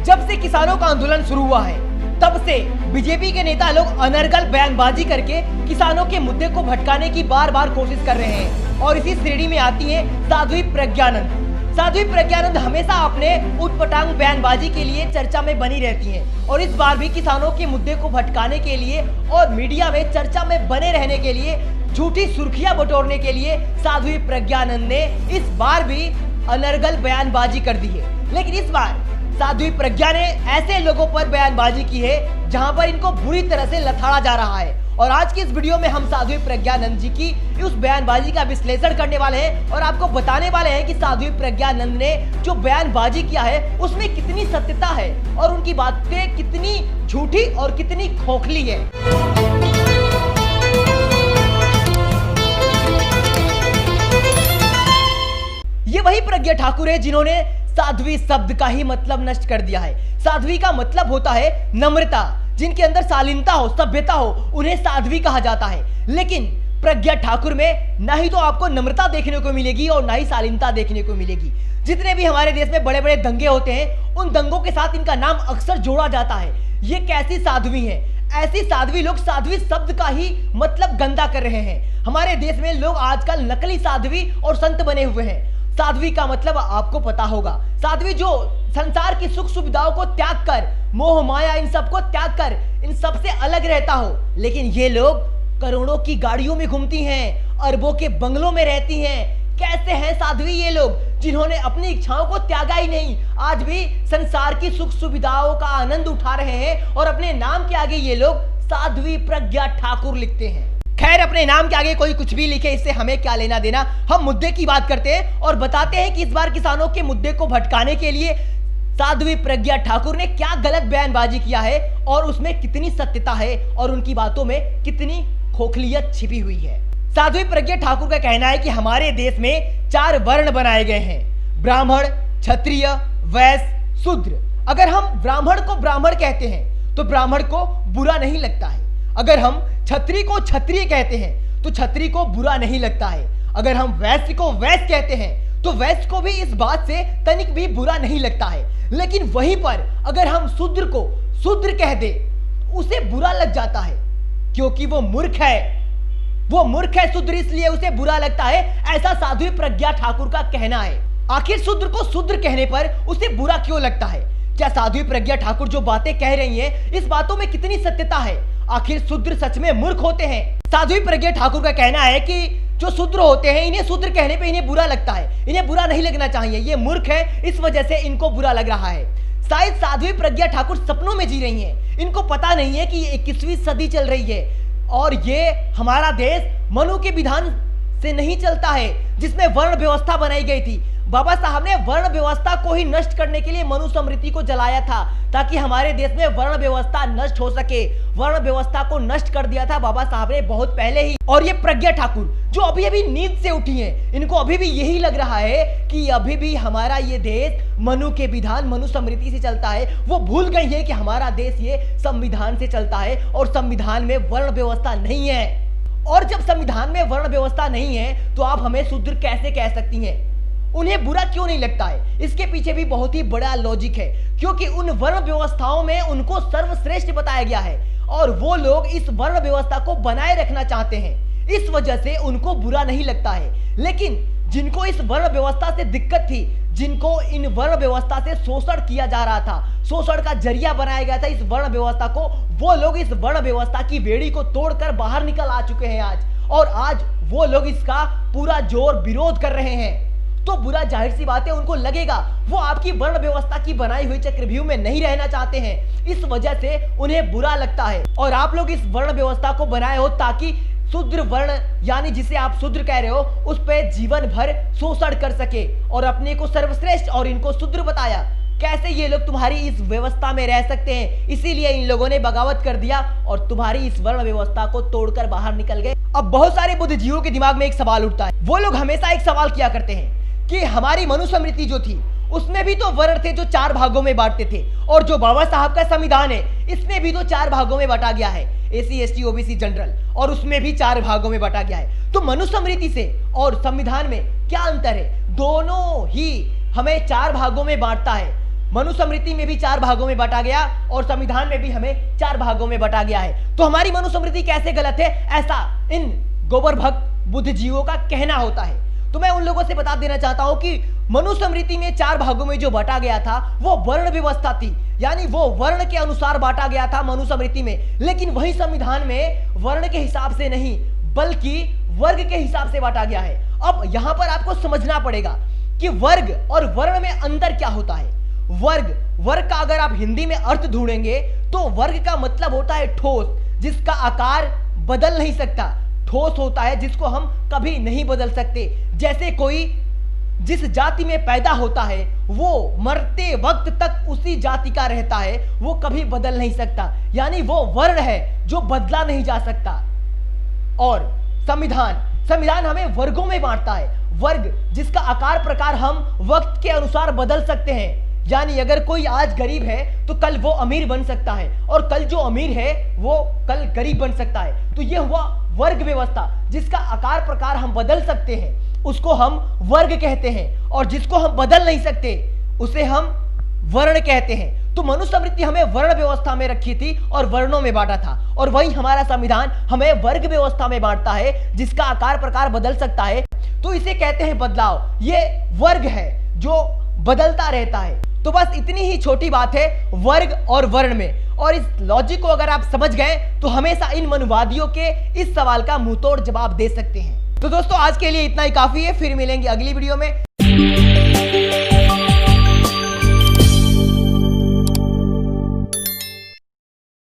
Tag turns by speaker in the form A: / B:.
A: जब से किसानों का आंदोलन शुरू हुआ है तब से बीजेपी के नेता लोग अनर्गल बयानबाजी करके किसानों के मुद्दे को भटकाने की बार बार कोशिश कर रहे हैं। और इसी श्रेणी में आती है साध्वी प्रज्ञानंद। साध्वी प्रज्ञानंद हमेशा अपने उटपटांग बयानबाजी के लिए चर्चा में बनी रहती हैं और इस बार भी किसानों के मुद्दे को भटकाने के लिए और मीडिया में चर्चा में बने रहने के लिए, झूठी सुर्खियां बटोरने के लिए साध्वी प्रज्ञानंद ने इस बार भी अनर्गल बयानबाजी कर दी है। लेकिन इस बार साध्वी प्रज्ञा ने ऐसे लोगों पर बयानबाजी की है जहां पर इनको बुरी तरह से लथाड़ा जा रहा है। और आज की इस वीडियो में हम साध्वी प्रज्ञानंद जी की उस बयानबाजी का विश्लेषण करने वाले हैं और आपको बताने वाले हैं कि साध्वी प्रज्ञानंद ने जो बयानबाजी किया है उसमें कितनी सत्यता है और उनकी बातें कितनी झूठी और कितनी खोखली है। ये वही प्रज्ञा ठाकुर है जिन्होंने साध्वी शब्द का ही मतलब नष्ट कर दिया है। साध्वी का मतलब होता है नम्रता, जिनके अंदर शालीनता हो, सभ्यता हो, उन्हें साध्वी कहा जाता है। लेकिन प्रज्ञा ठाकुर में ना ही तो आपको नम्रता देखने को मिलेगी और ना ही शालीनता देखने को मिलेगी। जितने भी हमारे देश में बड़े बड़े दंगे होते हैं उन दंगों के साथ इनका नाम अक्सर जोड़ा जाता है। ये कैसी साध्वी है? ऐसी साध्वी लोग साध्वी शब्द का ही मतलब गंदा कर रहे हैं। हमारे देश में लोग आजकल नकली साध्वी और संत बने हुए हैं। साध्वी का मतलब आपको पता होगा, साध्वी जो संसार की सुख सुविधाओं को त्याग कर, मोह माया इन सब को त्याग कर इन सब से अलग रहता हो। लेकिन ये लोग करोड़ों की गाड़ियों में घूमती हैं, अरबों के बंगलों में रहती हैं। कैसे हैं साध्वी ये लोग जिन्होंने अपनी इच्छाओं को त्यागा ही नहीं, आज भी संसार की सुख सुविधाओं का आनंद उठा रहे हैं और अपने नाम के आगे ये लोग साध्वी प्रज्ञा ठाकुर लिखते हैं। खैर, अपने नाम के आगे कोई कुछ भी लिखे, इससे हमें क्या लेना देना। हम मुद्दे की बात करते हैं और बताते हैं कि इस बार किसानों के मुद्दे को भटकाने के लिए साध्वी प्रज्ञा ठाकुर ने क्या गलत बयानबाजी किया है और उसमें कितनी सत्यता है और उनकी बातों में कितनी खोखलियत छिपी हुई है। साध्वी प्रज्ञा ठाकुर का कहना है कि हमारे देश में 4 वर्ण बनाए गए हैं, ब्राह्मण, क्षत्रिय, वैश्य, शूद्र। अगर हम ब्राह्मण को ब्राह्मण कहते हैं तो ब्राह्मण को बुरा नहीं लगता है। अगर हम क्षत्रिय को क्षत्रिय कहते हैं तो क्षत्रिय को बुरा नहीं लगता है। अगर हम वैश्य को वैश्य कहते हैं तो वैश्य को भी इस बात से तनिक भी बुरा नहीं लगता है। लेकिन वहीं पर अगर हम शूद्र को शूद्र कह दे उसे बुरा लग जाता है, क्योंकि वो मूर्ख है। वो मूर्ख है शूद्र, इसलिए उसे बुरा लगता है। ऐसा साध्वी प्रज्ञा ठाकुर का कहना है। आखिर शूद्र को शूद्र कहने पर उसे बुरा क्यों लगता है? क्या साध्वी प्रज्ञा ठाकुर जो बातें कह रही हैं इस बातों में कितनी सत्यता है? आखिर शूद्र सच में मूर्ख होते हैं? साध्वी प्रज्ञा ठाकुर का कहना है कि जो शूद्र होते हैं इन्हें शूद्र कहने पे इन्हें बुरा लगता है, इन्हें बुरा नहीं लगना चाहिए। ये मूर्ख है, इस वजह से इनको बुरा लग रहा है। शायद साध्वी प्रज्ञा ठाकुर सपनों में जी रही हैं। इनको पता नहीं है कि 21वीं सदी चल रही है और ये हमारा देश मनु के विधान से नहीं चलता है जिसमें वर्ण व्यवस्था बनाई गई थी। बाबा साहब ने वर्ण व्यवस्था को ही नष्ट करने के लिए मनुस्मृति को जलाया था ताकि हमारे देश में वर्ण व्यवस्था नष्ट हो सके। वर्ण व्यवस्था को नष्ट कर दिया था बाबा साहब ने बहुत पहले ही। और ये प्रज्ञा ठाकुर जो अभी अभी नींद से उठी हैं, इनको अभी भी यही लग रहा है कि अभी भी हमारा ये देश मनु के विधान मनुस्मृति से चलता है। वो भूल गई है कि हमारा देश ये संविधान से चलता है और संविधान में वर्ण व्यवस्था नहीं है। और जब संविधान में वर्ण व्यवस्था नहीं है तो आप हमें शूद्र कैसे कह सकती हैं? उन्हें बुरा क्यों नहीं लगता है? इसके पीछे भी बहुत ही बड़ा लॉजिक है, क्योंकि उन वर्ण व्यवस्थाओं में उनको सर्वश्रेष्ठ बताया गया है और वो लोग इस वर्ण व्यवस्था को बनाए रखना चाहते हैं। इस वजह से उनको बुरा नहीं लगता है। लेकिन जिनको इस वर्ण व्यवस्था से दिक्कत थी, जिनको इन वर्ण व्यवस्था से शोषण किया जा रहा था, शोषण का जरिया बनाया गया था इस वर्ण व्यवस्था को, वो लोग इस वर्ण व्यवस्था की बेड़ी को तोड़कर बाहर निकल आ चुके हैं आज। और आज वो लोग इसका पूरा जोर विरोध कर रहे हैं। तो बुरा जाहिर सी बात है उनको लगेगा। वो आपकी वर्ण व्यवस्था की बनाई हुई चक्रव्यूह में नहीं रहना चाहते हैं, इस वजह से उन्हें बुरा लगता है। और आप लोग इस वर्ण व्यवस्था को बनाए हो ताकि शूद्र वर्ण यानी जिसे आप शूद्र कह रहे हो उस पर जीवन भर शोषण कर सके और अपने को सर्वश्रेष्ठ और इनको शूद्र बताया। कैसे ये लोग तुम्हारी इस व्यवस्था में रह सकते हैं? इसीलिए इन लोगों ने बगावत कर दिया और तुम्हारी इस वर्ण व्यवस्था को तोड़कर बाहर निकल गए। अब बहुत सारे बुद्धिजीवियों के दिमाग में एक सवाल उठता है। वो लोग हमेशा एक सवाल किया करते हैं कि हमारी मनुस्मृति जो थी उसमें भी तो वर्ण थे जो 4 भागों में बांटते थे, और जो बाबा साहब का संविधान है इसमें भी तो 4 भागों में बांटा गया है, एसी एसटी ओबीसी जनरल, और उसमें भी 4 भागों में बांटा गया है। तो मनुस्मृति से और संविधान में क्या अंतर है? दोनों ही हमें 4 भागों में बांटता है। मनुस्मृति में भी 4 भागों में बांटा गया और संविधान में भी हमें 4 भागों में बांटा गया है। तो हमारी मनुस्मृति कैसे गलत है, ऐसा इन गोबर भक्त बुद्धिजीवियों का कहना होता है। तो मैं उन लोगों से बता देना चाहता हूं कि मनुस्मृति में 4 भागों में जो बांटा गया था वो वर्ण व्यवस्था थी, यानी वो वर्ण के अनुसार बांटा गया था मनुस्मृति में। लेकिन वही संविधान में वर्ण के हिसाब से नहीं बल्कि वर्ग के हिसाब से बांटा गया है। अब यहां पर आपको समझना पड़ेगा कि वर्ग और वर्ण में अंतर क्या होता है। वर्ग का अगर आप हिंदी में अर्थ ढूंढेंगे तो वर्ग का मतलब होता है ठोस, जिसका आकार बदल नहीं सकता। ठोस होता है जिसको हम कभी नहीं बदल सकते। जैसे कोई जिस जाति में पैदा होता है वो मरते वक्त तक उसी जाति का रहता है, वो कभी बदल नहीं सकता, यानी वो वर्ण है जो बदला नहीं जा सकता। और संविधान हमें वर्गों में बांटता है। वर्ग जिसका आकार प्रकार हम वक्त के अनुसार बदल सकते हैं, यानी अगर कोई आज गरीब है तो कल वो अमीर बन सकता है और कल जो अमीर है वो कल गरीब बन सकता है। तो ये हुआ वर्ग व्यवस्था, जिसका आकार प्रकार हम बदल सकते हैं उसको हम वर्ग कहते हैं, और जिसको हम बदल नहीं सकते उसे हम वर्ण कहते हैं। तो मनुस्मृति हमें वर्ण व्यवस्था में रखी थी और वर्णों में बांटा था, और वही हमारा संविधान हमें वर्ग व्यवस्था में बांटता है जिसका आकार प्रकार बदल सकता है। तो इसे कहते हैं बदलाव। ये वर्ग है जो बदलता रहता है। तो बस इतनी ही छोटी बात है वर्ग और वर्ण में, और इस लॉजिक को अगर आप समझ गए तो हमेशा इन मनुवादियों के इस सवाल का मुंहतोड़ जवाब दे सकते हैं। तो दोस्तों आज के लिए इतना ही काफी है, फिर मिलेंगे अगली वीडियो में।